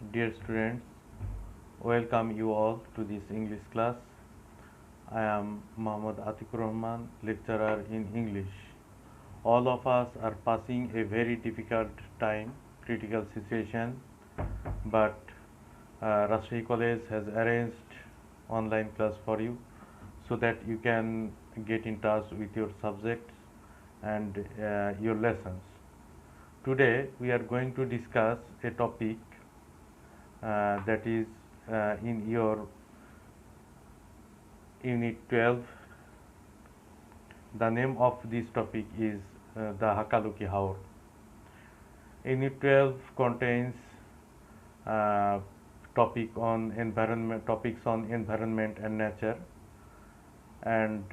Dear students, welcome you all to this English class. I am Mohammad Atikur Rahman, lecturer in English. All of us are passing a very difficult time, critical situation, but Rajshahi College has arranged online class for you so that you can get in touch with your subjects and your lessons. Today we are going to discuss a topic that is in your Unit 12. The name of this topic is the Hakaluki Haur. Unit 12 contains uh, topics on environment and nature, and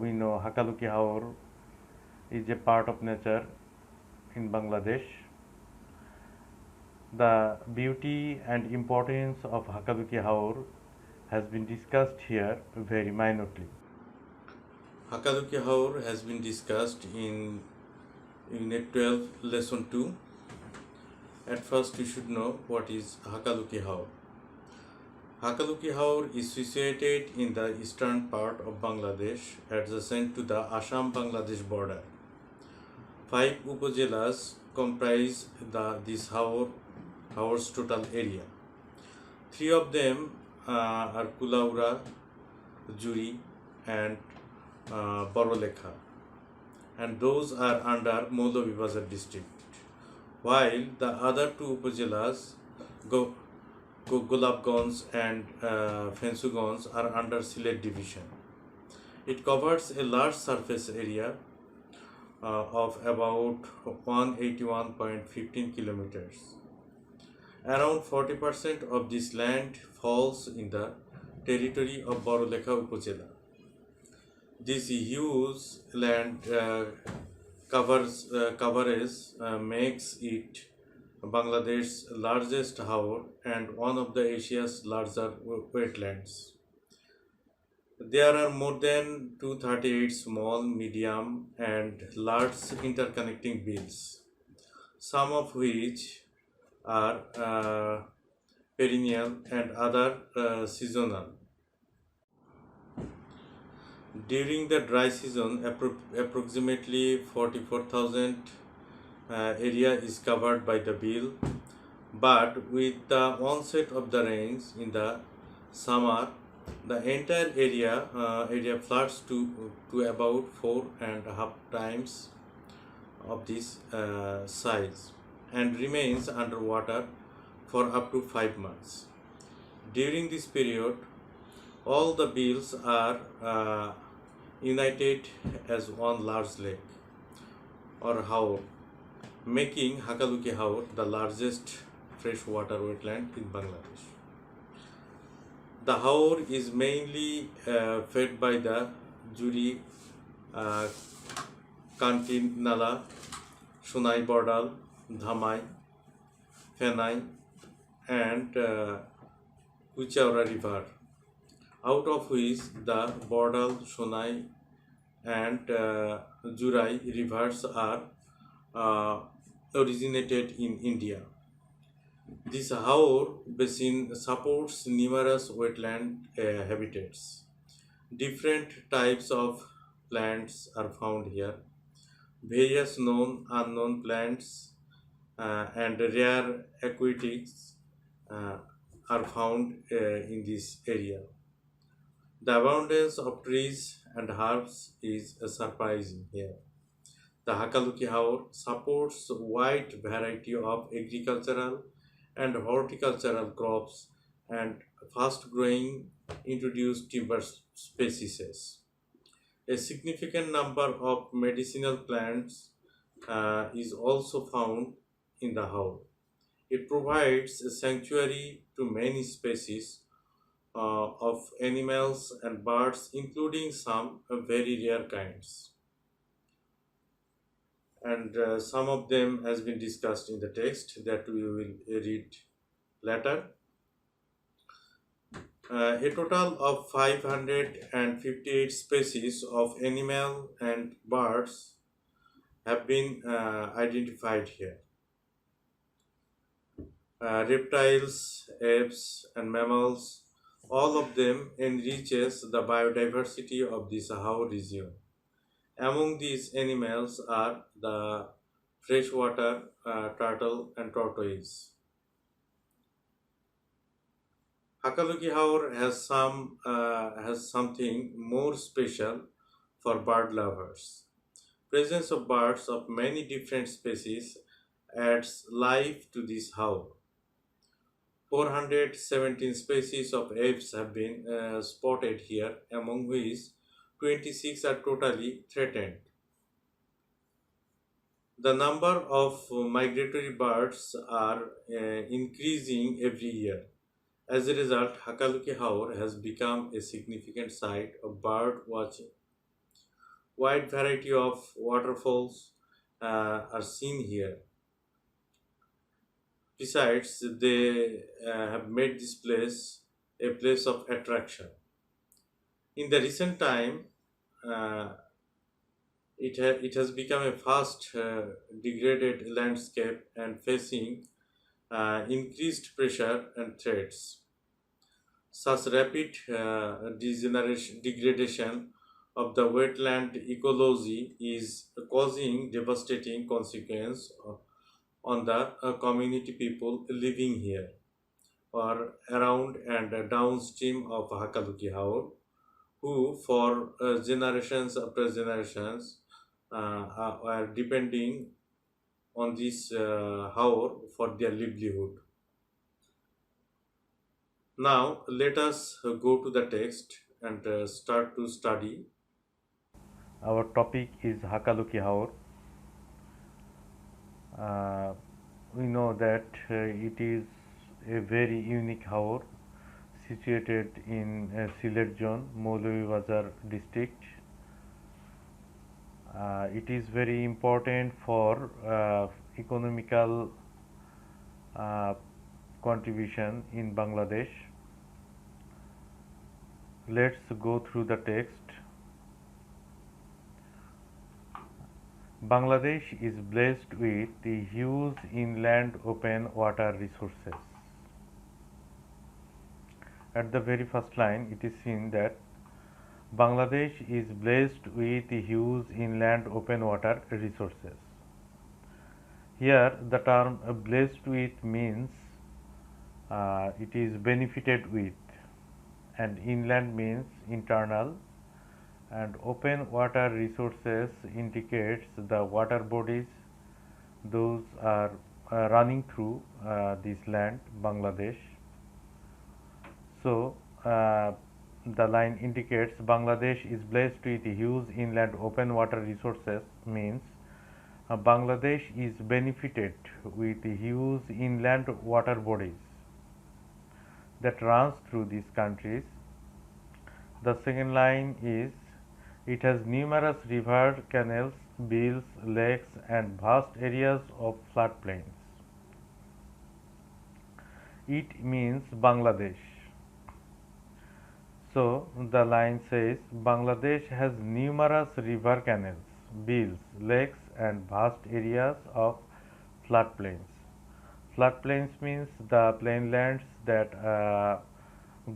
we know Hakaluki Haur is a part of nature in Bangladesh. The beauty and importance of Hakaluki Haur has been discussed here very minutely. Hakaluki Haur has been discussed in Unit 12, Lesson 2. At first, you should know what is Hakaluki Haur. Hakaluki Haur is situated in the eastern part of Bangladesh, adjacent to the Assam-Bangladesh border. 5 upazilas comprise this Haur's total area. 3 of them are Kulaura, Juri, and Borolekha, and those are under Moldovibazar district, while the other 2 upazilas, Golabganj and Fensugans, are under Sylhet division. It covers a large surface area of about 181.15 kilometers. Around 40% of this land falls in the territory of Borolekha Upazila. This huge land coverage makes it Bangladesh's largest haur and one of the Asia's larger wetlands. There are more than 238 small, medium, and large interconnecting bills, some of which are perennial and other seasonal. During the dry season, approximately 44,000 area is covered by the bill, but with the onset of the rains in the summer, the entire area floods to about 4.5 times of this size and remains underwater for up to 5 months. During this period, all the bills are united as one large lake or haur, making Hakaluki Haur the largest freshwater wetland in Bangladesh. The haur is mainly fed by the Juri, Kantin Nala, Sunai Bordal, Dhamai, Fenai, and Kuchaura River, out of which the Bordal, Sonai, and Jurai rivers are originated in India. This Haur basin supports numerous wetland habitats. Different types of plants are found here. Various known, unknown plants and rare aquatics are found in this area. The abundance of trees and herbs is surprising here. The Hakaluki Haur supports a wide variety of agricultural and horticultural crops and fast-growing introduced timber species. A significant number of medicinal plants is also found in the Haur. It provides a sanctuary to many species of animals and birds, including some very rare kinds. And some of them has been discussed in the text that we will read later. A total of 558 species of animal and birds have been identified here. reptiles, apes, and mammals. All of them enriches the biodiversity of the Sahau region. Among these animals are the freshwater turtle and tortoise. Hakaluki, however, has something more special for bird lovers. Presence of birds of many different species adds life to this howl. 417 species of apes have been spotted here, among which 26 are totally threatened. The number of migratory birds are increasing every year. As a result, Hakaluki Haur has become a significant site of bird watching. Wide variety of waterfalls are seen here. Besides, they have made this place a place of attraction. In the recent time, uh, it has become a fast degraded landscape and facing increased pressure and threats. Such rapid degradation of the wetland ecology is causing devastating consequence on the community people living here or around and downstream of Hakaluki Haur, who for generations after generations are depending on this Haur for their livelihood. Now let us go to the text and start to study. Our topic is Hakaluki Haur. Uh, we know that it is a very unique haur situated in Sylhet zone, Maulvibazar district. It is very important for economical uh, contribution in Bangladesh. Let's go through the text. Bangladesh is blessed with the huge inland open water resources. At the very first line, it is seen that Bangladesh is blessed with huge inland open water resources. Here, the term blessed with means it is benefited with, and inland means internal, and open water resources indicates the water bodies those are running through this land, Bangladesh. So, the line indicates Bangladesh is blessed with huge inland open water resources means Bangladesh is benefited with huge inland water bodies that runs through these countries. The second line is it has numerous rivers, canals, bills, lakes and vast areas of floodplains. It means Bangladesh. So the line says Bangladesh has numerous river canals, bills, lakes and vast areas of floodplains. Floodplains means the plainlands that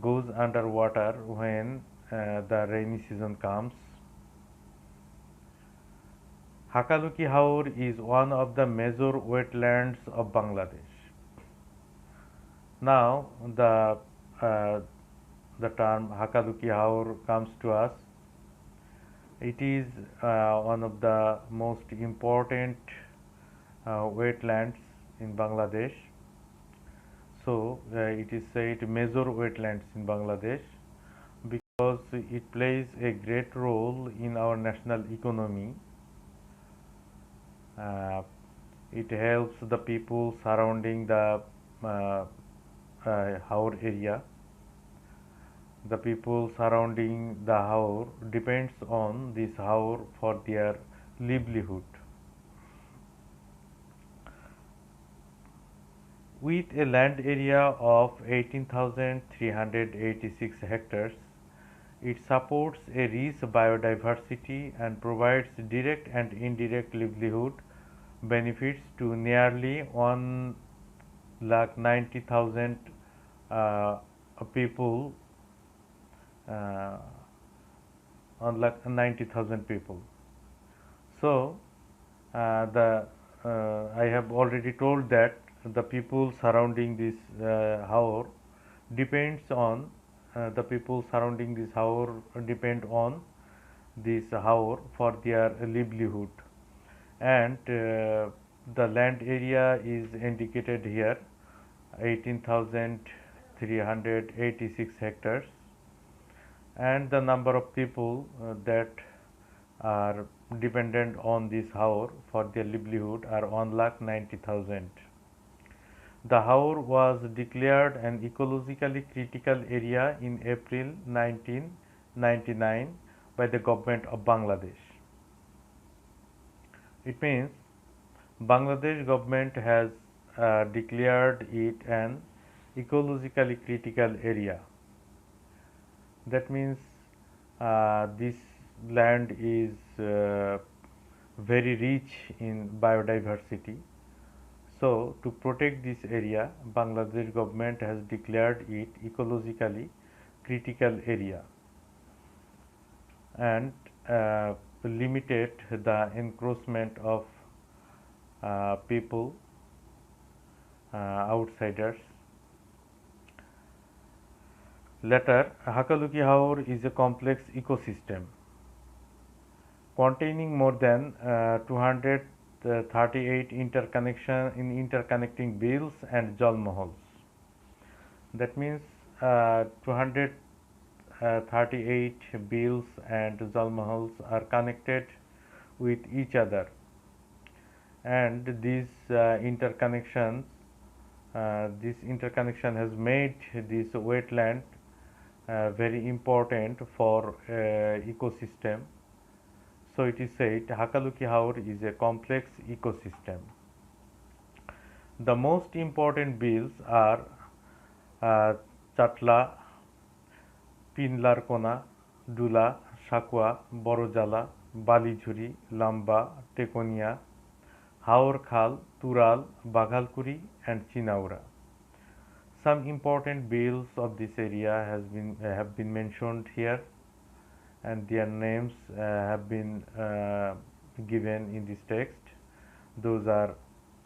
goes underwater when the rainy season comes. Hakaluki Haur is one of the major wetlands of Bangladesh. Now uh, the term Hakaluki Haur comes to us. It is one of the most important wetlands in Bangladesh. So it is said major wetlands in Bangladesh because it plays a great role in our national economy. Uh, it helps the people surrounding the Haur area. The people surrounding the Haur depends on this Haur for their livelihood. With a land area of 18,386 hectares, it supports a rich biodiversity and provides direct and indirect livelihood benefits to nearly 1 lakh 90,000 people, uh, 1,90,000 people. So the I have already told that the people surrounding this Haor depends on the people surrounding this Haor depend on this Haor for their livelihood, and the land area is indicated here 18,386 hectares, and the number of people that are dependent on this Haor for their livelihood are 1,90,000. The Haor was declared an ecologically critical area in April 1999 by the government of Bangladesh. It means Bangladesh government has declared it an ecologically critical area. That means this land is very rich in biodiversity. So to protect this area, Bangladesh government has declared it ecologically critical area and limited the encroachment of people, outsiders. Later, Hakaluki Haor is a complex ecosystem containing more than 238 interconnecting bills and jalmahals. That means 238 bills and jalmahals are connected with each other, and this interconnection has made this wetland very important for ecosystem. So it is said Hakaluki Haor is a complex ecosystem. The most important bills are Chatla, Pinlarkona, Dula, Shakwa, Borojala, Balijhuri, Lamba, Tekonia, Haor Khal, Tural, Baghalkuri and Chinaura. Some important bills of this area have been mentioned here, and their names have been given in this text. Those are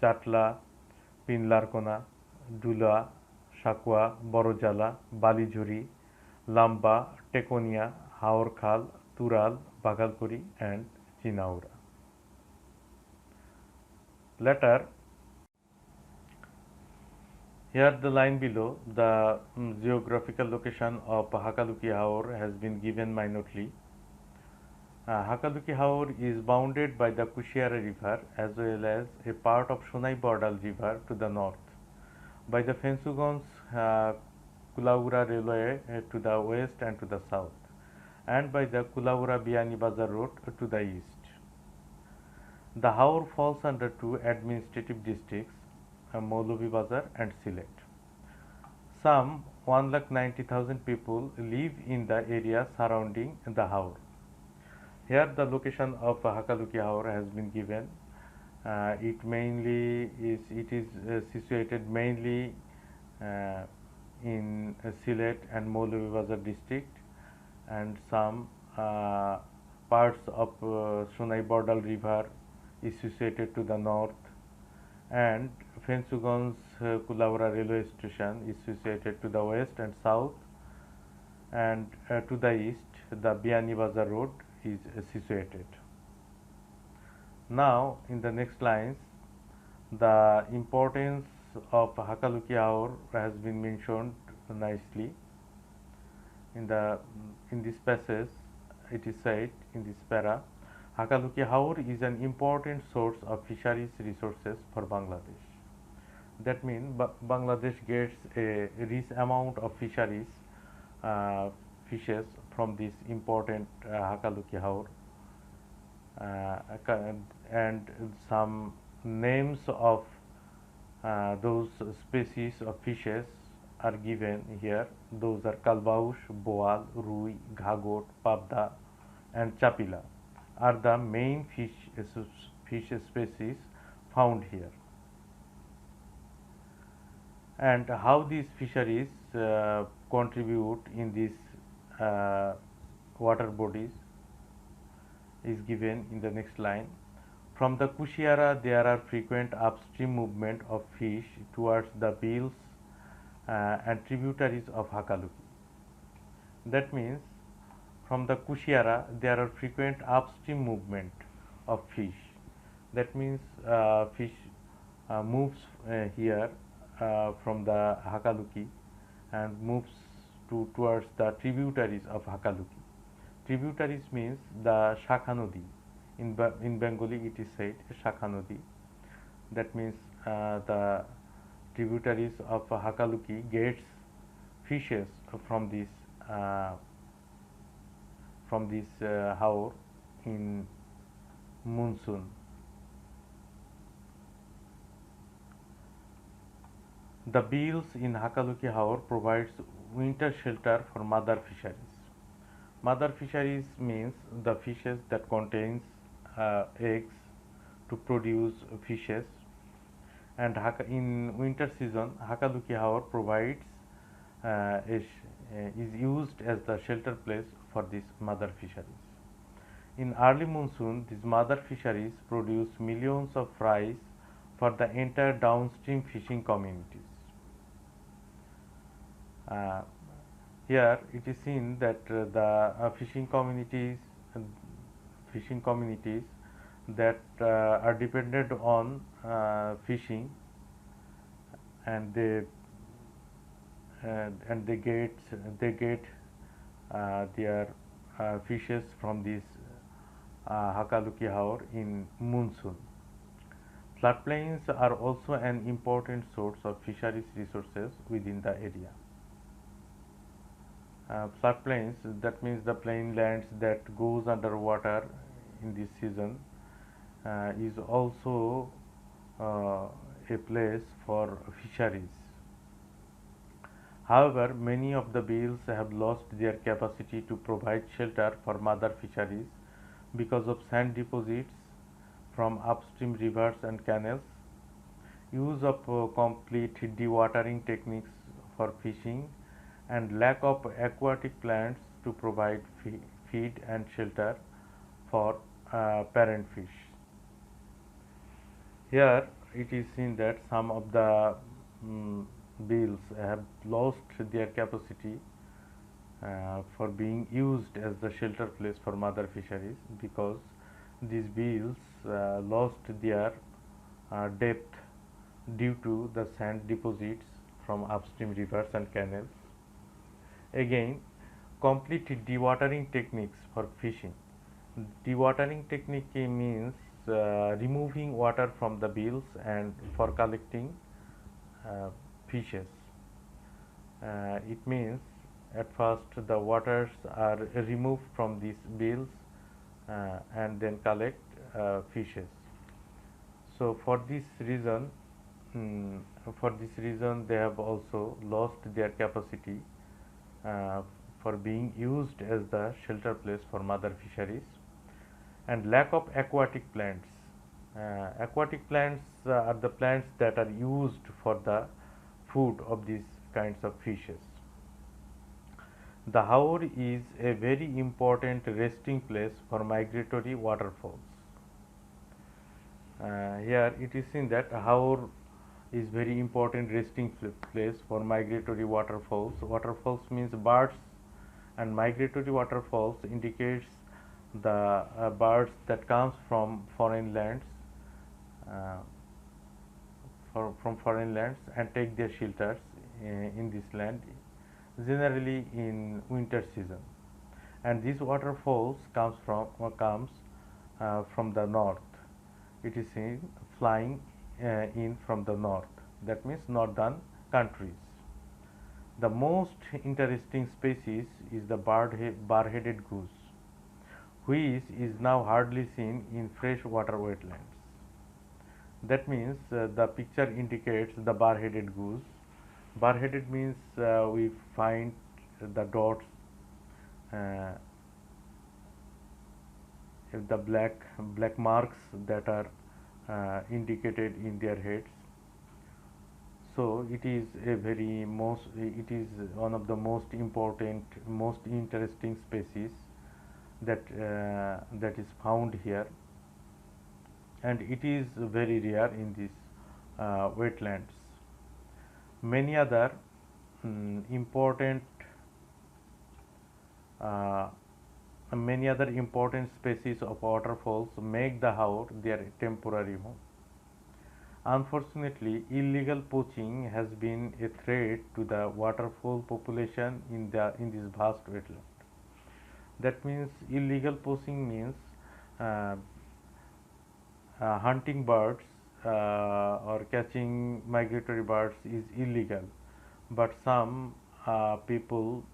Chatla, Pinlarkona, Dula, Shakwa, Borojala, Balijhuri, Lamba, Tekonia, Haor Khal, Tural, Baghalkuri and Chinaura. Later, here the line below, the geographical location of Hakaluki Haor has been given minutely. Hakaluki Haor is bounded by the Kushiara River as well as a part of Sonai Bordal River to the north, by the Fensugons Kulaura Railway to the west and to the south, and by the Kulaura Biani Bazar Road to the east. The Haor falls under two administrative districts, Maulavi Bazar and Sylhet. Some 1,90,000 people live in the area surrounding the Haor. Here the location of Hakaluki Haor has been given. It is situated mainly in Sylhet and Maulavi Bazar district, and some parts of Sonai Bordal River is situated to the north, and Fensugons Kulaura railway station is situated to the west and south, and to the east the Biani Bazar road is situated. Now in the next lines, the importance of Hakaluki Haor has been mentioned nicely. In this passage, it is said in this para, Hakaluki Haor is an important source of fisheries resources for Bangladesh. That means Bangladesh gets a rich amount of fisheries fishes from this important Hakaluki Haor, and some names of those species of fishes are given here. Those are Kalbaush, Boal, Rui, Ghagot, Pabda and Chapila are the main fish species found here. and how these fisheries contribute in these water bodies is given in the next line. From the Kushiara, there are frequent upstream movement of fish towards the bills and tributaries of Hakaluki. That means from the Kushiara, there are frequent upstream movement of fish. That means fish moves here from the Hakaluki and moves towards the tributaries of Hakaluki. Tributaries means the Shakha Nodi. In Bengali it is said Shakha Nodi. That means the tributaries of Hakaluki gets fishes from this Haor in monsoon. The beels in Hakaluki Haor provides winter shelter for mother fisheries. Mother fisheries means the fishes that contains eggs to produce fishes, and in winter season Hakaluki Haor provides is used as the shelter place for these mother fisheries. In early monsoon, these mother fisheries produce millions of fries for the entire downstream fishing communities. Uh, Here it is seen that the fishing communities that are dependent on fishing, and they get their fishes from this Hakaluki Haor in monsoon. Floodplains are also an important source of fisheries resources within the area. Floodplains, that means the plain lands that goes underwater in this season, is also a place for fisheries. However, many of the beels have lost their capacity to provide shelter for mother fisheries because of sand deposits from upstream rivers and canals, use of complete dewatering techniques for fishing, and lack of aquatic plants to provide feed and shelter for parent fish. Here it is seen that some of the beels have lost their capacity for being used as the shelter place for mother fisheries, because these beels lost their depth due to the sand deposits from upstream rivers and canals. Again, complete dewatering techniques for fishing. Dewatering technique means removing water from the beels and for collecting fishes. It means at first the waters are removed from these beels and then collect fishes. So for this reason they have also lost their capacity for being used as the shelter place for mother fisheries. And lack of aquatic plants. Aquatic plants are the plants that are used for the food of these kinds of fishes. The Haor is a very important resting place for migratory waterfowls. Here it is seen that Haor is very important resting place for migratory waterfowls. Waterfowls means birds, and migratory waterfowls indicates the birds that comes from foreign lands from foreign lands and take their shelters in this land, generally in winter season. And these waterfalls comes from the north. It is seen flying in from the north. That means northern countries. The most interesting species is the bar-headed goose, which is now hardly seen in freshwater wetlands. That means the picture indicates the bar-headed goose. Bar-headed means we find the dots, the black marks that are indicated in their heads. So it is it is one of the most important, most interesting species that is found here, and it is very rare in these wetlands. Many other important uh, many other important species of waterfalls make the Haor their temporary home. Unfortunately, illegal poaching has been a threat to the waterfowl population in this vast wetland. That means illegal poaching means uh, hunting birds or catching migratory birds is illegal, but some people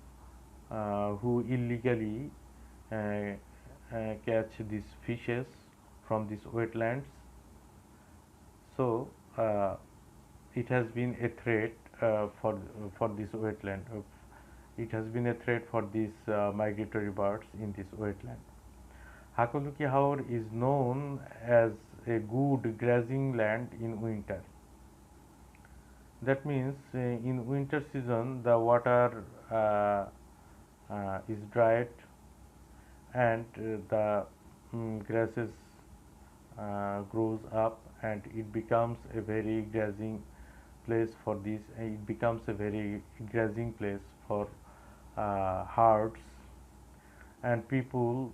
who illegally catch these fishes from these wetlands. So it has been a threat for this wetland. It has been a threat for these migratory birds in this wetland. Hakaluki Haor is known as a good grazing land in winter. That means in winter season the water is dried, and the grasses grows up, and it becomes a very grazing place for this. It becomes a very grazing place for herds, and people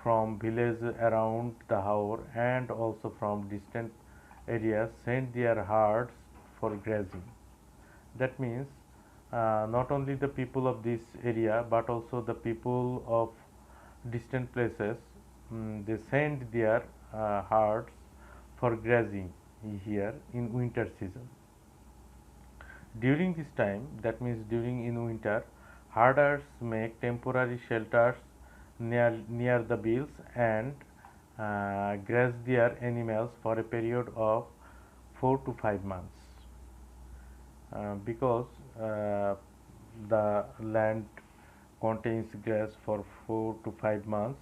from villages around the Haor and also from distant areas send their herds for grazing. That means not only the people of this area but also the people of distant places, they send their herds for grazing here in winter season. During this time, that means during in winter, herders make temporary shelters near the bills and graze their animals for a period of 4 to 5 months, because the land contains grass for 4 to 5 months,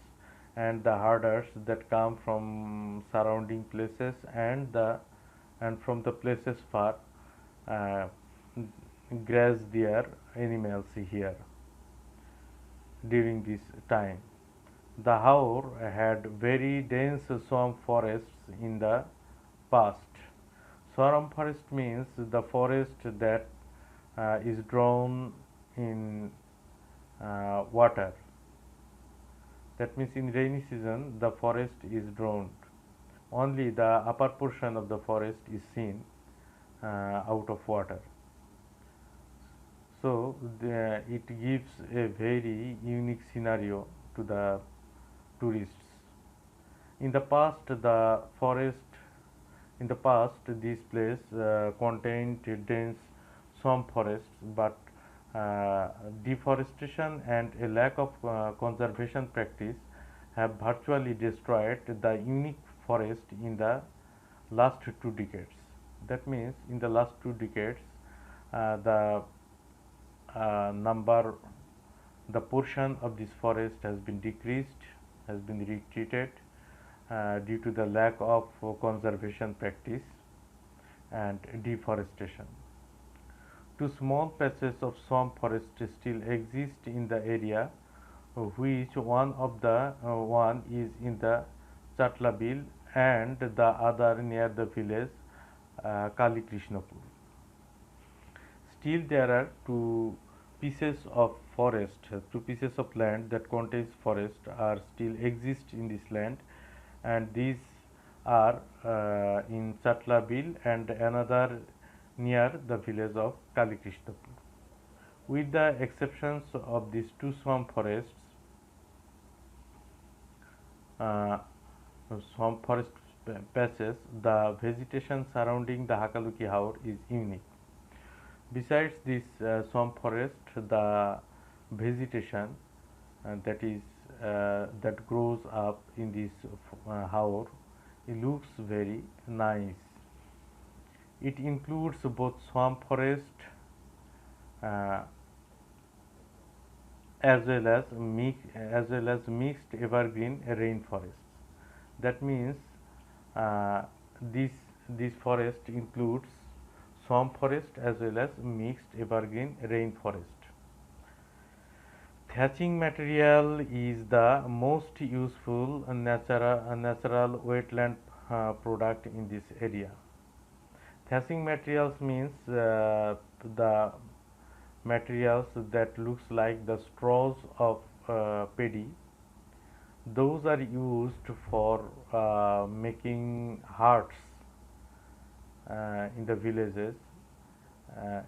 and the herders that come from surrounding places and from the places far uh, graze their animals here during this time. The Haor had very dense swamp forests in the past. Swamp forest means the forest that is drawn in water. That means in rainy season the forest is drowned. Only the upper portion of the forest is seen out of water. So it gives a very unique scenario to the tourists. In the past, this place contained dense swamp forests, but deforestation and a lack of conservation practice have virtually destroyed the unique forest in the last 2 decades. That means in the last 2 decades, the number, the portion of this forest has been decreased, has been retreated due to the lack of conservation practice and deforestation. Two small patches of swamp forest still exist in the area, which one is in the Chatla Bill and the other near the village Kali Krishnapur. Still there are two pieces of land that contains forest are still exist in this land, and these are in Chatla Bill and another near the village of Kali Krishnapur. With the exceptions of these two swamp forests, uh, swamp forest patches, the vegetation surrounding the Hakaluki Haor is unique. Besides this swamp forest, the vegetation that grows up in this Haor, it looks very nice. It includes both swamp forest uh, as well as mixed evergreen rainforests. That means uh, this forest includes swamp forest as well as mixed evergreen rainforest. Thatching material is the most useful natural wetland product in this area. Thatching materials means the materials that looks like the straws of paddy. Those are used for making huts in the villages.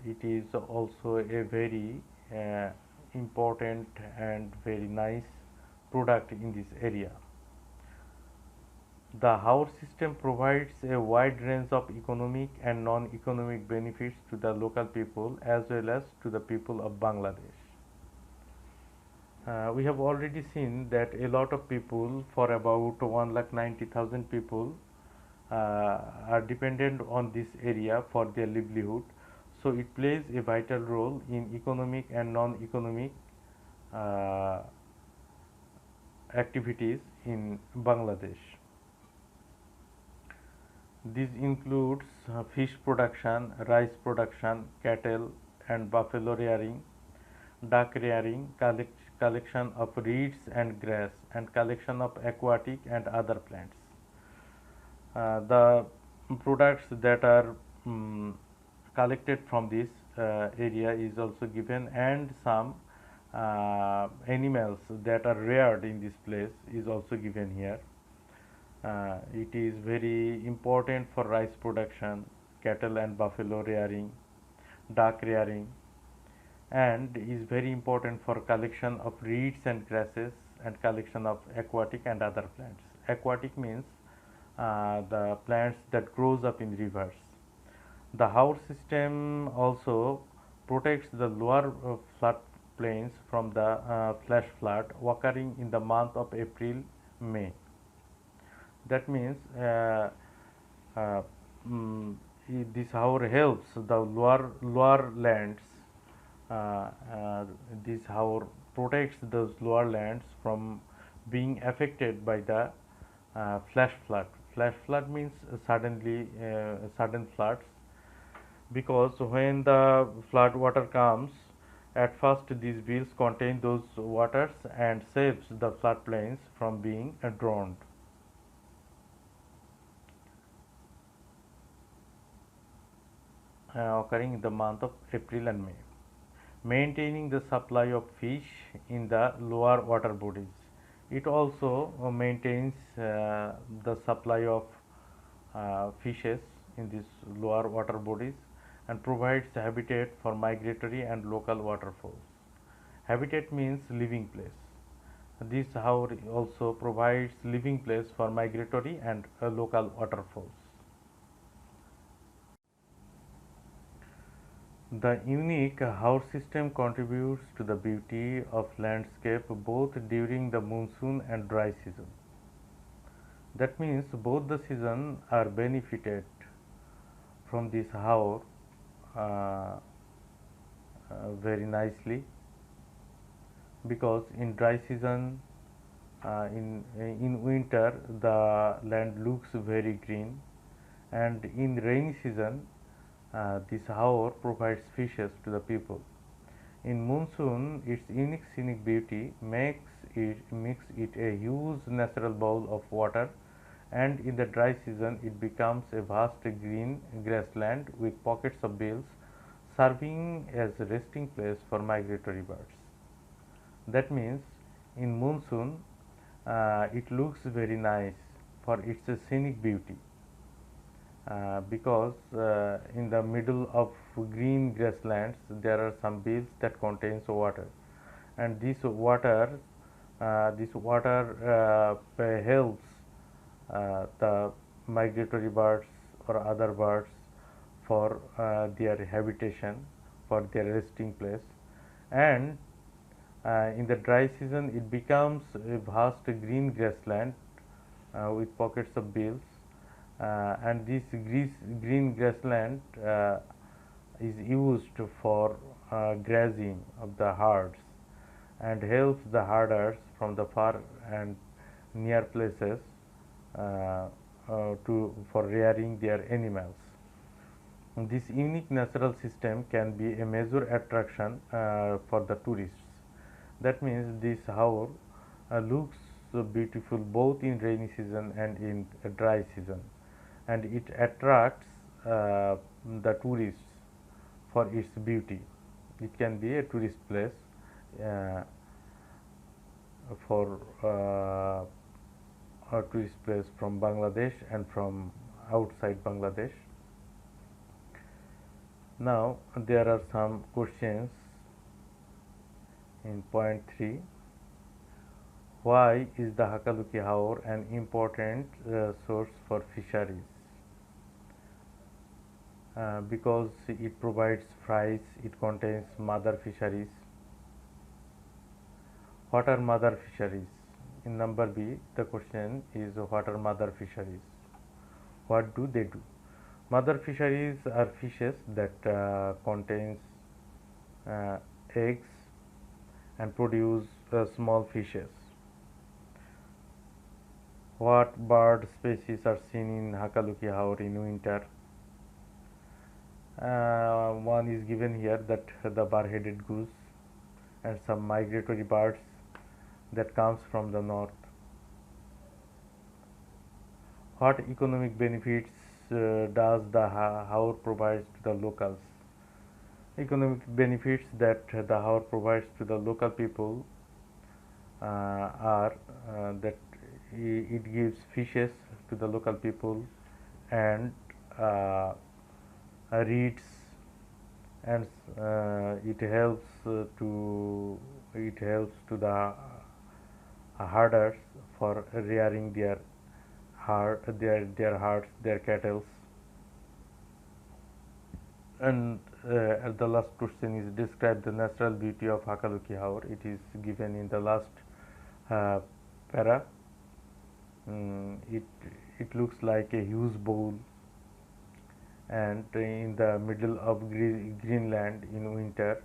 It is also a very important and very nice product in this area. The house system provides a wide range of economic and non-economic benefits to the local people as well as to the people of Bangladesh. We have already seen that a lot of people, for about 1,90,000 people, are dependent on this area for their livelihood. So it plays a vital role in economic and non-economic activities in Bangladesh. This includes fish production, rice production, cattle and buffalo rearing, duck rearing, collection of reeds and grass, and collection of aquatic and other plants. The products that are collected from this area is also given, and some animals that are reared in this place is also given here. It is very important for rice production, cattle and buffalo rearing, duck rearing, and is very important for collection of reeds and grasses and collection of aquatic and other plants. Aquatic means the plants that grows up in rivers. The Haur system also protects the lower flood plains from the flash flood occurring in the month of April-May. That means this Haur helps the lower lands. This Haur protects those lower lands from being affected by the flash flood. Flash flood means sudden floods, because when the flood water comes, at first these bills contain those waters and saves the floodplains from being drowned. Occurring in the month of April and May. Maintaining the supply of fish in the lower water bodies. It also maintains the supply of fishes in these lower water bodies and provides habitat for migratory and local waterfowls. Habitat means living place. This Haur also provides living place for migratory and local waterfowls. The unique Haur system contributes to the beauty of landscape both during the monsoon and dry season. That means both the seasons are benefited from this Haur very nicely, because in dry season, in winter the land looks very green, and in rainy season this Haur provides fishes to the people. In monsoon, its unique scenic beauty makes it a huge natural bowl of water, and in the dry season it becomes a vast green grassland with pockets of bills serving as a resting place for migratory birds. That means in monsoon it looks very nice for its scenic beauty. Because in the middle of green grasslands there are some bills that contains water, and this water helps the migratory birds or other birds for their habitation, for their resting place, and in the dry season it becomes a vast green grassland with pockets of bills. And this green grassland is used for grazing of the herds and helps the herders from the far and near places for rearing their animals. This unique natural system can be a major attraction for the tourists. That means this Haor looks beautiful both in rainy season and in dry season, and it attracts the tourists for its beauty. It can be a tourist place uh, for a tourist place from Bangladesh and from outside Bangladesh. Now there are some questions in point 3. Why is the Hakaluki Haor an important source for fisheries? Because it provides fries, it contains mother fisheries. What are mother fisheries? In number B, the question is what are mother fisheries? What do they do? Mother fisheries are fishes that contains eggs and produce small fishes. What bird species are seen in Hakaluki Haor in winter? One is given here, that the bar-headed goose and some migratory birds that comes from the north. What economic benefits does the Haor provides to the locals? Economic benefits that the Haor provides to the local people are that it gives fishes to the local people and reeds, and it helps to the herders for rearing their herds, their cattle. And the last question is describe the natural beauty of Hakaluki Haor. It is given in the last para. It looks like a huge bowl, and in the middle of Greenland in winter,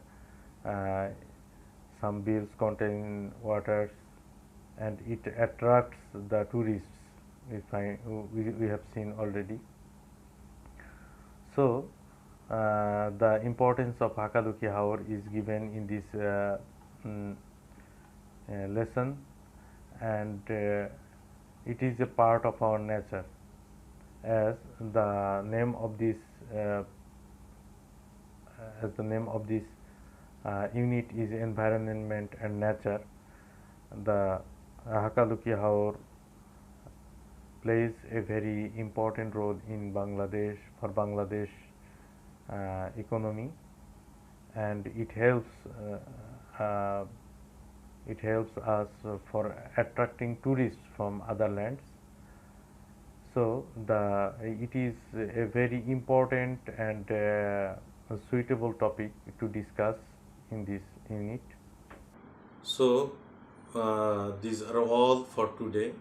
some bills contain waters, and it attracts the tourists. We have seen already. So the importance of Hakaluki Haor is given in this lesson, and it is a part of our nature, as the name of this unit is environment and nature. The Hakaluki Haor plays a very important role in Bangladesh, for Bangladesh economy, and it helps us for attracting tourists from other lands. So it is a very important and a suitable topic to discuss in this unit. So these are all for today.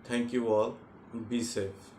Thank you all. Be safe.